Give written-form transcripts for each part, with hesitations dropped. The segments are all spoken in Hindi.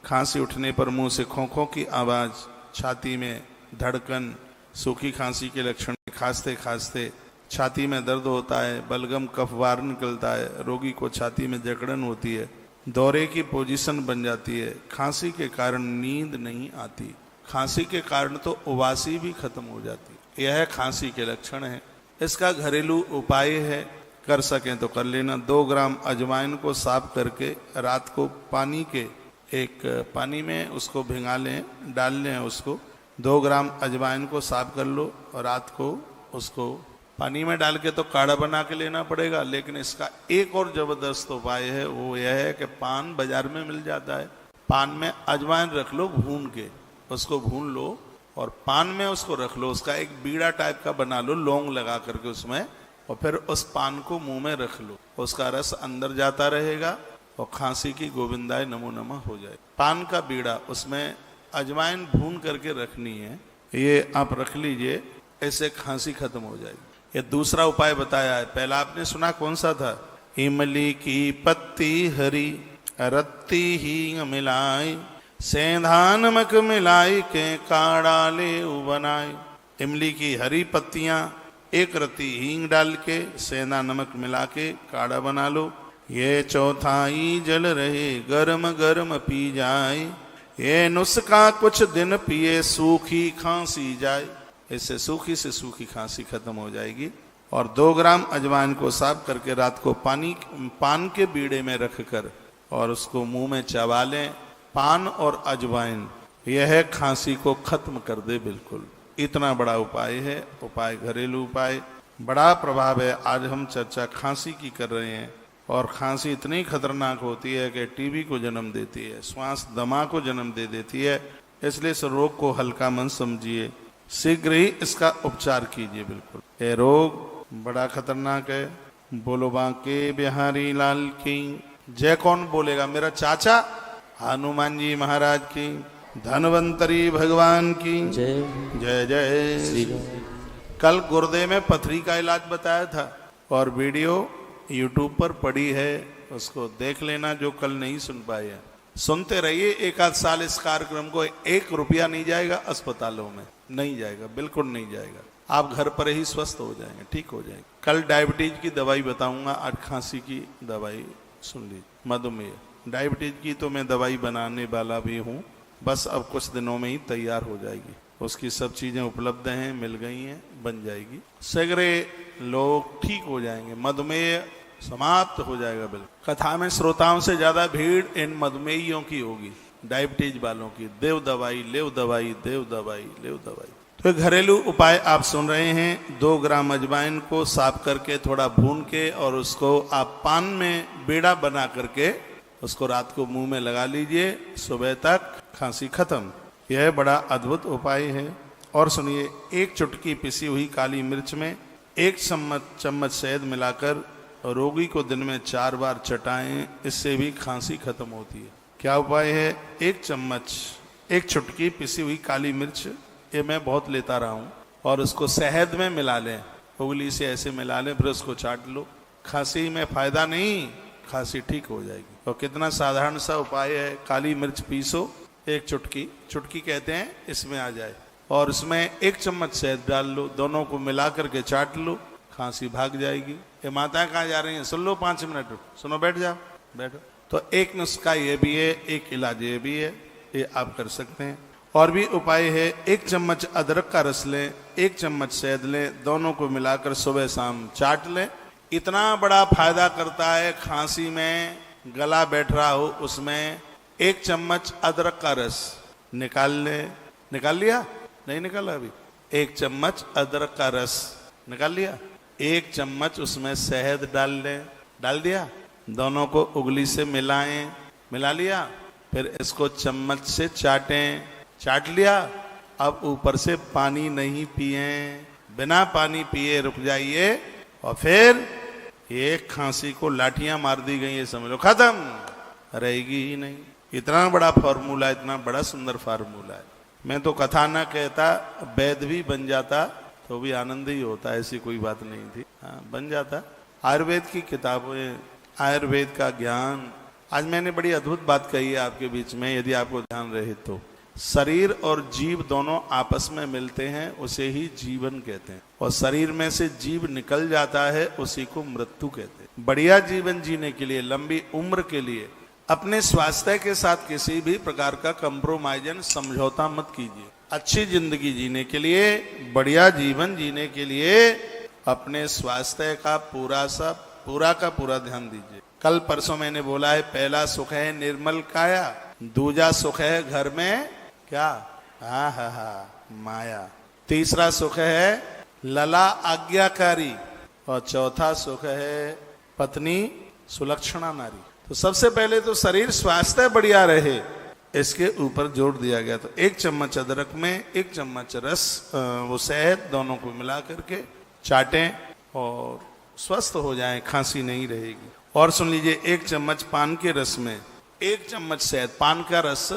खांसी उठने पर मुंह से खों-खों की आवाज़, छाती में धड़कन, सूखी खांसी के लक्षण, खांसते खांसते छाती में दर्द होता है, बलगम कफ वार निकलता है, रोगी को छाती में जकड़न होती है, दौरे की पोजीशन बन जाती है, खांसी के कारण नींद नहीं आती, खांसी के कारण तो उबासी भी खत्म हो जाती है। यह खांसी के लक्षण है। इसका घरेलू उपाय है, कर सकें तो कर लेना। 2 ग्राम अजवाइन को साफ करके रात को पानी में उसको भिंगा लें, डाल लें उसको। 2 ग्राम अजवाइन को साफ कर लो और रात को उसको पानी में डाल के तो काढ़ा बना के लेना पड़ेगा। लेकिन इसका एक और जबरदस्त उपाय है, वो यह है कि पान बाजार में मिल जाता है, पान में अजवाइन रख लो, भून के उसको भून लो और पान में उसको रख लो, उसका एक बीड़ा टाइप का बना लो, लौंग लगा करके उसमें, और फिर उस पान को मुंह में रख लो, उसका रस अंदर जाता रहेगा और खांसी की गोविंदाय नमो नमः हो जाए। पान का बीड़ा, उसमें अजवाइन भून करके रखनी है, ये आप रख लीजिए, ऐसे खांसी खत्म हो जाएगी। ये दूसरा उपाय बताया है। पहला आपने सुना कौन सा था? इमली की पत्ती हरी रत्ती ही मिलाई, सेंधा नमक मिलाई के काढ़ा ले बनाए। इमली की हरी पत्तियां, 1 रत्ती हींग डाल के सेंधा नमक मिला के काढ़ा बना लो। ये चौथाई जल रहे गर्म गर्म पी जाए, ये नुस्खा कुछ दिन पिए सूखी खांसी जाए। इससे सूखी से सूखी खांसी खत्म हो जाएगी। और 2 ग्राम अजवाइन को साफ करके रात को पान के बीड़े में रखकर और उसको मुंह में चबा लें। पान और अजवाइन यह खांसी को खत्म कर दे बिल्कुल। इतना बड़ा उपाय है, उपाय घरेलू उपाय, बड़ा प्रभाव है। आज हम चर्चा खांसी की कर रहे हैं और खांसी इतनी खतरनाक होती है कि टीबी को जन्म देती है, श्वास दमा को जन्म दे देती है। इसलिए इस रोग को हल्का मन समझिए, शीघ्र ही इसका उपचार कीजिए। बिल्कुल ये रोग बड़ा खतरनाक है। बोलो बांके बिहारी लाल की जय। कौन बोलेगा? मेरा चाचा हनुमान जी महाराज की, धनवंतरी भगवान की जय जय जय। कल गुर्दे में पथरी का इलाज बताया था और वीडियो यूट्यूब पर पड़ी है, उसको देख लेना जो कल नहीं सुन पाए हैं। सुनते रहिए, 1 आध साल इस कार्यक्रम को। 1 रुपया नहीं जाएगा अस्पतालों में, नहीं जाएगा, बिल्कुल नहीं जाएगा। आप घर पर ही स्वस्थ हो जाएंगे, ठीक हो जाएंगे। कल डायबिटीज की दवाई बताऊंगा, आज खांसी की दवाई सुन लीजिए। मधुमेह, डायबिटीज की तो मैं दवाई बनाने वाला भी हूँ, बस अब कुछ दिनों में ही तैयार हो जाएगी। उसकी सब चीजें उपलब्ध हैं, मिल गई हैं, बन जाएगी। सगरे लोग ठीक हो जाएंगे, मधुमेह समाप्त हो जाएगा बिल्कुल। कथा में श्रोताओं से ज्यादा भीड़ इन मधुमेहियों की होगी, डायबिटीज वालों की। देव दवाई लेव दवाई, देव दवाई लेव दवाई। तो घरेलू उपाय आप सुन रहे हैं। 2 ग्राम अजवाइन को साफ करके थोड़ा भून के और उसको आप पान में बेड़ा बना करके उसको रात को मुंह में लगा लीजिए, सुबह तक खांसी खत्म। यह बड़ा अद्भुत उपाय है। और सुनिए, 1 चुटकी पिसी हुई काली मिर्च में 1 चम्मच शहद मिलाकर रोगी को दिन में 4 बार चटाएं, इससे भी खांसी खत्म होती है। क्या उपाय है? 1 चुटकी पिसी हुई काली मिर्च, ये मैं बहुत लेता रहा हूँ, और उसको शहद में मिला लें, उंगली से ऐसे मिला लें, फिर उसको चाट लो। खांसी में फायदा नहीं, खांसी ठीक हो जाएगी। और कितना साधारण सा उपाय है। काली मिर्च पीसो, 1 चुटकी कहते हैं, इसमें आ जाए, और इसमें 1 चम्मच शहद डाल लो, दोनों को मिला करके चाट लो, खांसी भाग जाएगी। ये माताएं कहाँ जा रही हैं? सुन लो 5 मिनट, सुनो, बैठ जाओ, बैठो। तो एक नुस्खा ये भी है, एक इलाज ये भी है, ये आप कर सकते हैं। और भी उपाय है। 1 चम्मच अदरक का रस लें, 1 चम्मच शहद लें, दोनों को मिलाकर सुबह शाम चाट लें। इतना बड़ा फायदा करता है। खांसी में गला बैठ रहा हो, उसमें 1 चम्मच अदरक का रस निकाल लें। निकाल लिया? नहीं निकाला अभी? 1 चम्मच अदरक का रस निकाल लिया। 1 चम्मच उसमें शहद डाल लें। डाल दिया? दोनों को उंगली से मिलाएं। मिला लिया? फिर इसको चम्मच से चाटें। चाट लिया? अब ऊपर से पानी नहीं पिए, बिना पानी पिए रुक जाइए, और फिर ये खांसी को लाठियां मार दी गई, ये समझ लो खत्म, रहेगी ही नहीं। इतना बड़ा फार्मूला, इतना बड़ा सुंदर फार्मूला है। मैं तो कथा ना कहता, वैद भी बन जाता तो भी आनंद ही होता, ऐसी कोई बात नहीं थी। हाँ, बन जाता। आयुर्वेद की किताबें, आयुर्वेद का ज्ञान, आज मैंने बड़ी अद्भुत बात कही है आपके बीच में, यदि आपको ध्यान रहे तो। शरीर और जीव दोनों आपस में मिलते हैं, उसे ही जीवन कहते हैं, और शरीर में से जीव निकल जाता है, उसी को मृत्यु कहते हैं। बढ़िया जीवन जीने के लिए, लंबी उम्र के लिए अपने स्वास्थ्य के साथ किसी भी प्रकार का कंप्रोमाइजन, समझौता मत कीजिए। अच्छी जिंदगी जीने के लिए, बढ़िया जीवन जीने के लिए अपने स्वास्थ्य का पूरा का पूरा ध्यान दीजिए। कल परसों मैंने बोला है, पहला सुख है निर्मल काया, दूजा सुख है घर में क्या, हा माया, तीसरा सुख है लला आज्ञाकारी, और चौथा सुख है पत्नी सुलक्षणा नारी। तो सबसे पहले तो शरीर स्वास्थ्य बढ़िया रहे, इसके ऊपर जोर दिया गया। तो 1 चम्मच अदरक में 1 चम्मच रस, वो शहद, दोनों को मिला करके चाटें और स्वस्थ हो जाएं, खांसी नहीं रहेगी। और सुन लीजिए, 1 चम्मच पान के रस में 1 चम्मच शहद, पान का रस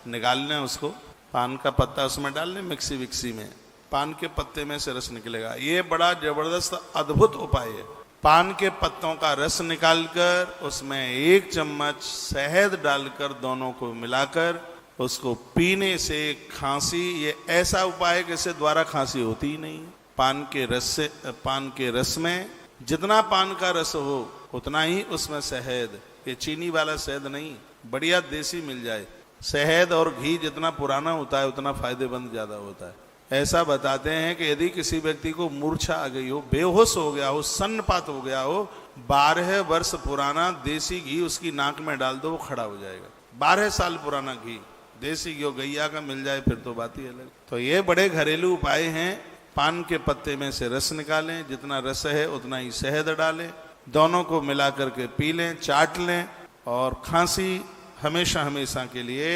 निकाल लें, उसको पान का पत्ता उसमें डाल लें, मिक्सी विक्सी में, पान के पत्ते में से रस निकलेगा। ये बड़ा जबरदस्त अद्भुत उपाय है। पान के पत्तों का रस निकालकर उसमें 1 चम्मच शहद डालकर दोनों को मिलाकर उसको पीने से खांसी, ये ऐसा उपाय है जिससे द्वारा खांसी होती ही नहीं। पान के रस में जितना पान का रस हो उतना ही उसमें शहद, ये चीनी वाला शहद नहीं, बढ़िया देसी मिल जाए। शहद और घी जितना पुराना होता है उतना फायदेमंद ज्यादा होता है। ऐसा बताते हैं कि यदि किसी व्यक्ति को मूर्छा आ गई हो, बेहोश हो गया हो, सन्नपात हो गया हो, 12 वर्ष पुराना देसी घी उसकी नाक में डाल दो, वो खड़ा हो जाएगा। 12 साल पुराना घी, देसी घी गैया का मिल जाए फिर तो बात ही अलग। तो ये बड़े घरेलू उपाय हैं। पान के पत्ते में से रस निकालें, जितना रस है उतना ही शहद डालें, दोनों को मिला करके पी लें, चाट लें, और खांसी हमेशा हमेशा के लिए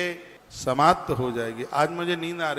समाप्त हो जाएगी। आज मुझे नींद आ रही